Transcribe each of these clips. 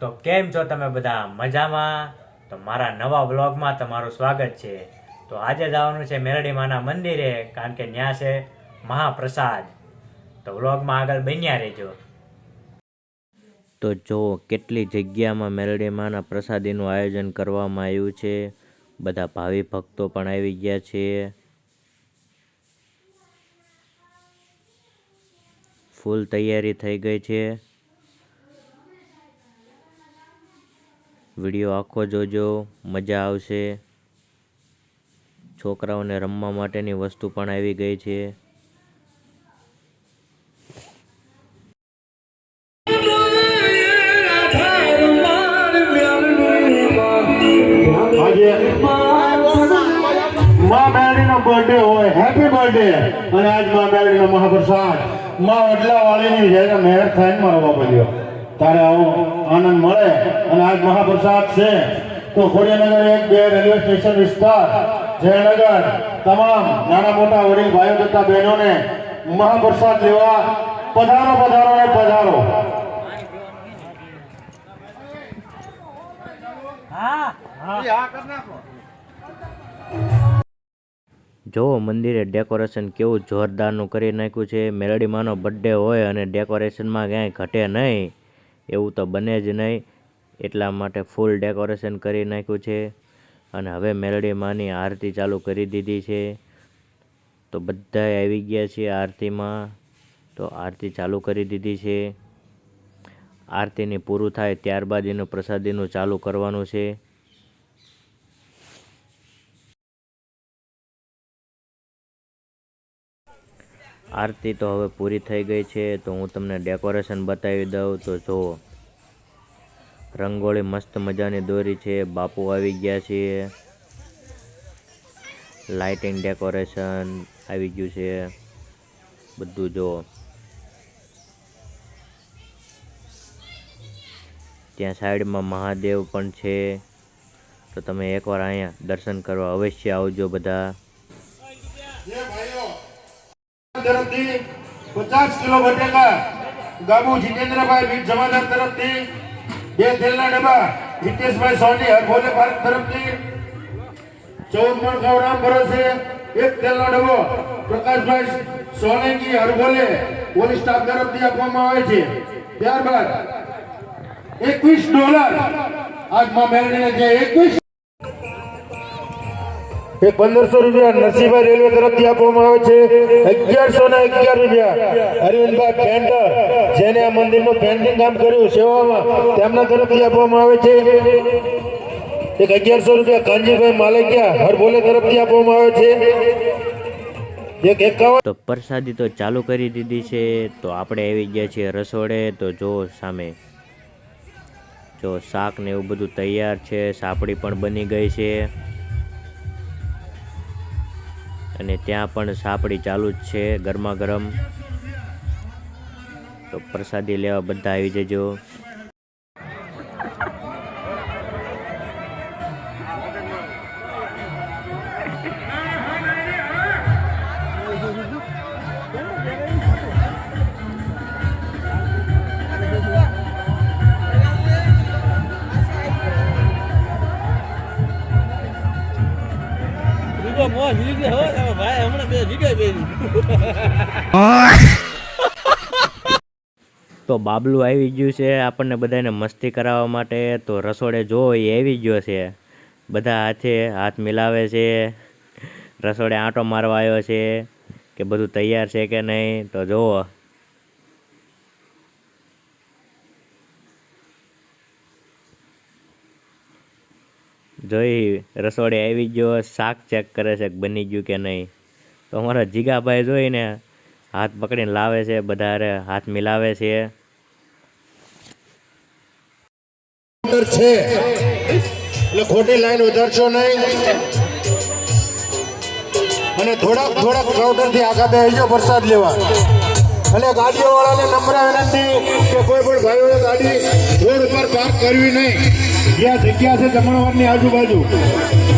તો કેમ છો તમે બધા મજામાં? તો મારા નવા વ્લોગમાં તમારું સ્વાગત છે. તો આજે જવાનું છે મેરડી માના મંદિરે, કારણ કે ત્યાં છે મહાપ્રસાદ. તો વ્લોગમાં આગળ બન્યા રહેજો. તો જો કેટલી જગ્યામાં મેરડી માના પ્રસાદીનું આયોજન કરવામાં આવ્યું છે. બધા ભાવિ ભક્તો પણ આવી ગયા છે. ફૂલ તૈયારી થઈ ગઈ છે. વિડીયો આખો જોજો, મજા આવશે. છોકરાઓને રમવા માટેની વસ્તુ પણ આવી ગઈ છે. માં મેરડીનો બર્થડે હોય, હેપી બર્થડે. અને આજ માં મેરડીનો મહાપ્રસાદ માં વડલા વાળીની જ્યારે મહેર થાય મારો બાપા લ્યો તારે આવો આનંદ મળે. અને આજ મહાપ્રસાદ છે તો ખોડિયાનગર 1-2 રેલવે સ્ટેશન વિસ્તાર જયનગર તમામ નાના મોટા વડીલ ભાઈઓ તથા બહેનોને મહાપ્રસાદ લેવા પધારો પધારો ને પધારો. જો મંદિરે ડેકોરેશન કેવું જોરદારનું કરી નાખ્યું છે. મેરડી માનો બર્થડે હોય અને ડેકોરેશનમાં ક્યાંય ઘટે નહીં એવું તો બને જ નહીં. એટલા માટે ફૂલ ડેકોરેશન કરી નાખ્યું છે. અને હવે મેરડી માની આરતી ચાલુ કરી દીધી છે. તો બધાય આવી ગયા છે આરતીમાં. તો આરતી ચાલુ કરી દીધી છે. આરતીની પૂરું થાય ત્યારબાદ એનું પ્રસાદીનું ચાલુ કરવાનું છે. આરતી તો હવે પૂરી થઈ ગઈ છે. તો હું તમને ડેકોરેશન બતાવી દઉં. તો જુઓ, રંગોળી મસ્ત મજાની દોરી છે. બાપુ આવી ગયા છે. લાઇટિંગ ડેકોરેશન આવી ગયું છે. બધું જુઓ. ત્યાં સાઈડમાં મહાદેવ પણ છે. તો તમે એકવાર અહીંયા દર્શન કરવા અવશ્ય આવજો બધા. તરફથી 50 કિલો બટેકા ગાબુ જીતેન્દ્રભાઈ બીજ જમાદાર તરફથી 2 તેલના ડબ્બા જીતેશભાઈ સોની હરભોલે પાર્ક તરફથી 14 મણ ખવરામ ભરોસે 1 તેલનો ડબ્બો પ્રકાશભાઈ સોલંકી હરભોલે પોલીસ સ્ટાફ તરફથી આપવામાં આવે છે. ત્યારબાદ $21 આજ માં મેળવીને જે 21 ₹1500 નરસિંહભાઈ રેલવે તરફથી આપવામાં આવે છે. ₹1111 અરવિંદભાઈ પેન્ટર જેને આ મંદિરનું પેન્ટિંગ કામ કર્યું સેવામાં તેમના તરફથી આપવામાં આવે છે. ₹1100 કાંજીભાઈ માલકિયા હરભોલે તરફથી આપવામાં આવે છે. તો પ્રસાદી તો ચાલુ કરી દીધી છે. તો આપણે આવી ગયા છીએ રસોડે. તો જો સામે જો શાક ને એવું બધું તૈયાર છે. સાપડી પણ બની ગઈ છે. અને ત્યાં પણ સાપડી ચાલુ જ છે ગરમા ગરમ. તો પ્રસાદી લેવા બધા આવી જજો. તો બાબલું આવી ગયું છે આપણને બધાને મસ્તી કરાવવા માટે. તો રસોડે જો એ આવી ગયો છે. બધા હાથ મિલાવે છે. રસોડે આંટો મારવા આવ્યો છે કે બધું તૈયાર છે કે નહીં. તો જુઓ, જોઈ રસોડે આવી ગયો. શાક ચેક કરે છે કે બની ગયું કે નહીં. તો અમારા જીગાભાઈ જોઈને હાથ પકડીને લાવે છે. બધા હાથ મિલાવે છે. એટલે ખોટી લાઈન વધારશો નહીં. અને થોડાક કાઉન્ટર થી આગળ બેસજો પ્રસાદ લેવા. અને ગાડીઓ વાળાને નમ્ર વિનંતી કે કોઈ પણ ભાઈઓએ ગાડી રોડ ઉપર પાર્ક કરવી નહીં. જ્યાં જગ્યા છે જમણવારની આજુબાજુ,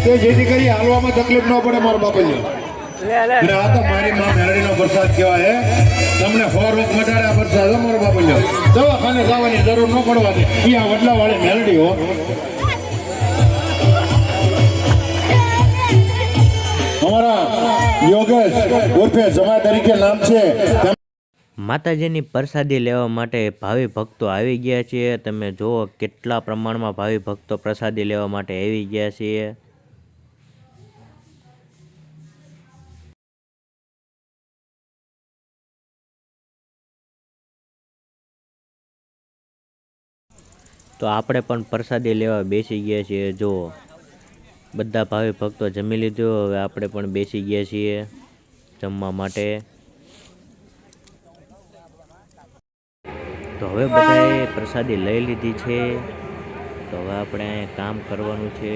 તો જેથી કરી હાલવામાં તકલીફ ન પડે મારા બાપાને. અને આ તો મારી માં મેરડીનો પ્રસાદ કહેવાય હે. તમને 100 રોગ મટાડે આ પ્રસાદ અમારો બાપલ્યો. દવાખાને જવાની જરૂર ન પડવાની. ઈ આ વડલા વાળી મેરડી હો. અમારા યોગેશ ઉર્ફે જમા તરીકે નામ છે. માતાજીની પ્રસાદી લેવા માટે ભાવિ ભક્તો આવી ગયા છે. તમે જુઓ કેટલા પ્રમાણમાં ભાવિ ભક્તો પ્રસાદી લેવા માટે આવી ગયા છે. તો આપણે પણ પ્રસાદી લેવા બેસી ગયા છીએ. જો બધા ભાવિ ભક્તો જમી લીધું, હવે આપણે પણ બેસી ગયા છીએ જમવા માટે. તો હવે બધાએ પ્રસાદી લઈ લીધી છે. તો હવે આપણે અહીંયા કામ કરવાનું છે.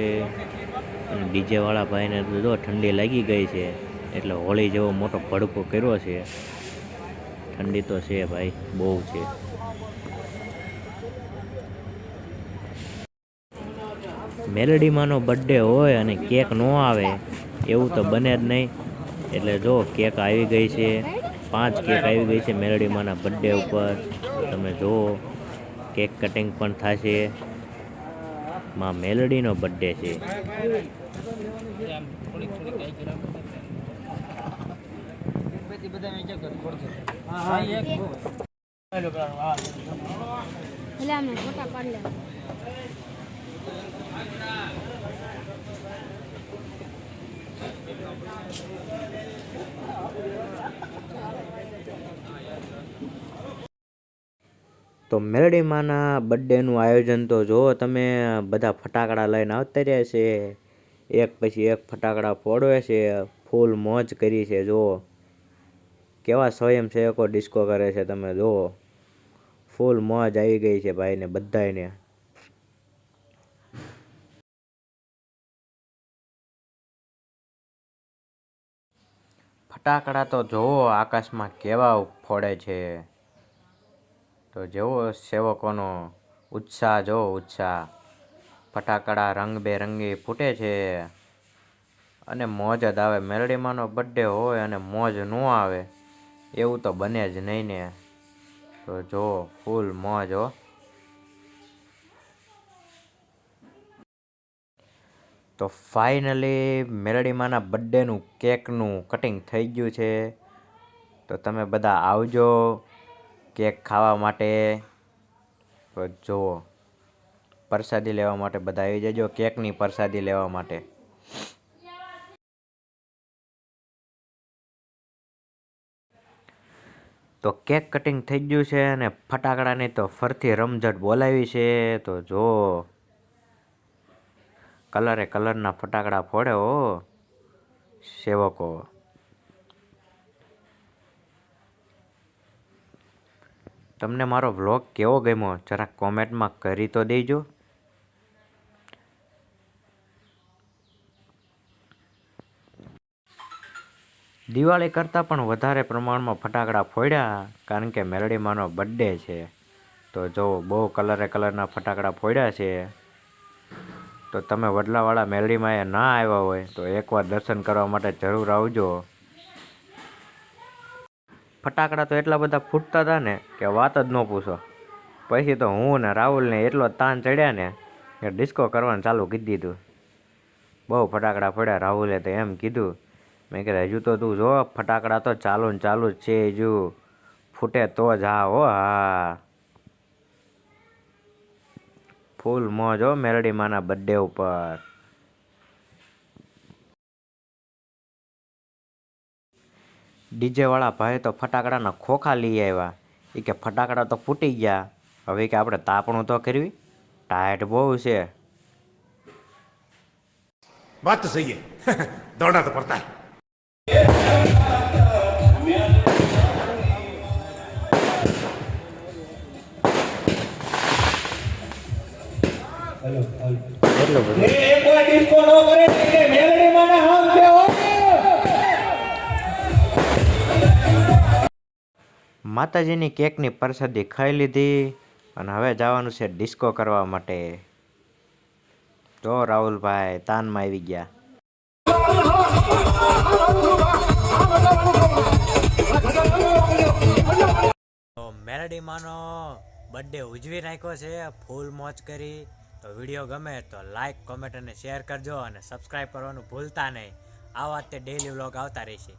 અને ડીજે વાળા ભાઈને તો જો ઠંડી લાગી ગઈ છે, એટલે હોળી જેવો મોટો ભડકો કર્યો છે. ઠંડી તો છે ભાઈ, બહુ છે. મેલડીમાંનો બર્થડે હોય અને કેક ન આવે એવું તો બને જ નહીં. એટલે જો કેક આવી ગઈ છે, 5 કેક આવી ગઈ છે મેલડીમાંના બર્થડે ઉપર. તમે જુઓ કેક કટિંગ પણ થશે. માં મેલડીનો બર્થડે છે. તો મેલડીમાંના બર્થડેનું આયોજન તો જો તમે, બધા ફટાકડા લઈને આવતા રહ્યા છે. એક પછી એક ફટાકડા ફોડવે છે. ફૂલ મોજ કરી છે. જો કેવા સ્વયંસેવકો ડિસ્કો કરે છે. તમે જુઓ ફૂલ મોજ આવી ગઈ છે ભાઈને બધાને. ફટાકડા તો જોવો આકાશમાં કેવા ફોડે છે. તો જેવો સેવકોનો ઉત્સાહ, જો ઉત્સાહ. ફટાકડા રંગબેરંગી ફૂટે છે અને મોજ જ આવે. મેલડીમાંનો બર્થડે હોય અને મોજ ન આવે એવું તો બને જ નહીં ને. તો જો ફૂલ મોજ હો. તો ફાઇનલી મેલડીમાંના બર્થડેનું કેકનું કટિંગ થઈ ગયું છે. તો તમે બધા આવજો કેક ખાવા માટે. તો જુઓ પ્રસાદી લેવા માટે બધા આવી જજો, કેકની પ્રસાદી લેવા માટે. તો કેક કટિંગ થઈ ગયું છે અને ફટાકડાની તો ફરતી રમઝટ બોલાવી છે. તો જો કલરના ફટાકડા ફોડે હો સેવકો. તમને મારો વ્લોગ કેવો ગમ્યો જરાક કોમેન્ટમાં કરી તો દેજો. દિવાળી કરતાં પણ વધારે પ્રમાણમાં ફટાકડા ફોડ્યા, કારણ કે મેલડીમાંનો બર્થડે છે. તો જો બહુ કલરના ફટાકડા ફોડ્યા છે. તો તમે વડલાવાળા મેલડીમાં એ ના આવ્યા હોય તો એકવાર દર્શન કરવા માટે જરૂર આવજો. ફટાકડા તો એટલા બધા ફૂટતા હતા ને કે વાત જ ન પૂછો. પછી તો હું ને રાહુલને એટલો તાન ચડ્યા ને કે ડિસ્કો કરવાનું ચાલુ કરી દીધું. બહુ ફટાકડા ફોડ્યા. રાહુલે તો એમ કીધું, મેં કીધું હજુ તો તું જો ફટાકડા તો ચાલુ જ છે. હજુ ફૂટે તો જ હા હો હા. ફૂલ મોજ હો મેલડીમાંના બર્થડે ઉપર. ડીજે વાળા ભાઈ તો ફટાકડાના ખોખા લઈ આવ્યા. એ કે ફટાકડા તો ફૂટી ગયા, હવે કે આપણે તાપણું તો કરવી, ટાઈટ બહુ છે. बात तो सही है दौड़ना तो पड़ता है. માતાજીની કેકની પ્રસાદી ખાઈ લીધી અને હવે જવાનું છે ડિસ્કો કરવા માટે. તો રાહુલભાઈ તાનમાં આવી ગયા. મેરડીમાંનો બર્થડે ઉજવી નાખ્યો છે, ફૂલ મોજ કરી. તો વિડીયો ગમે તો લાઈક, કોમેન્ટ અને શેર કરજો અને સબસ્ક્રાઈબ કરવાનું ભૂલતા નહીં. આવા તે ડેઈલી વ્લોગ આવતા રહેશે.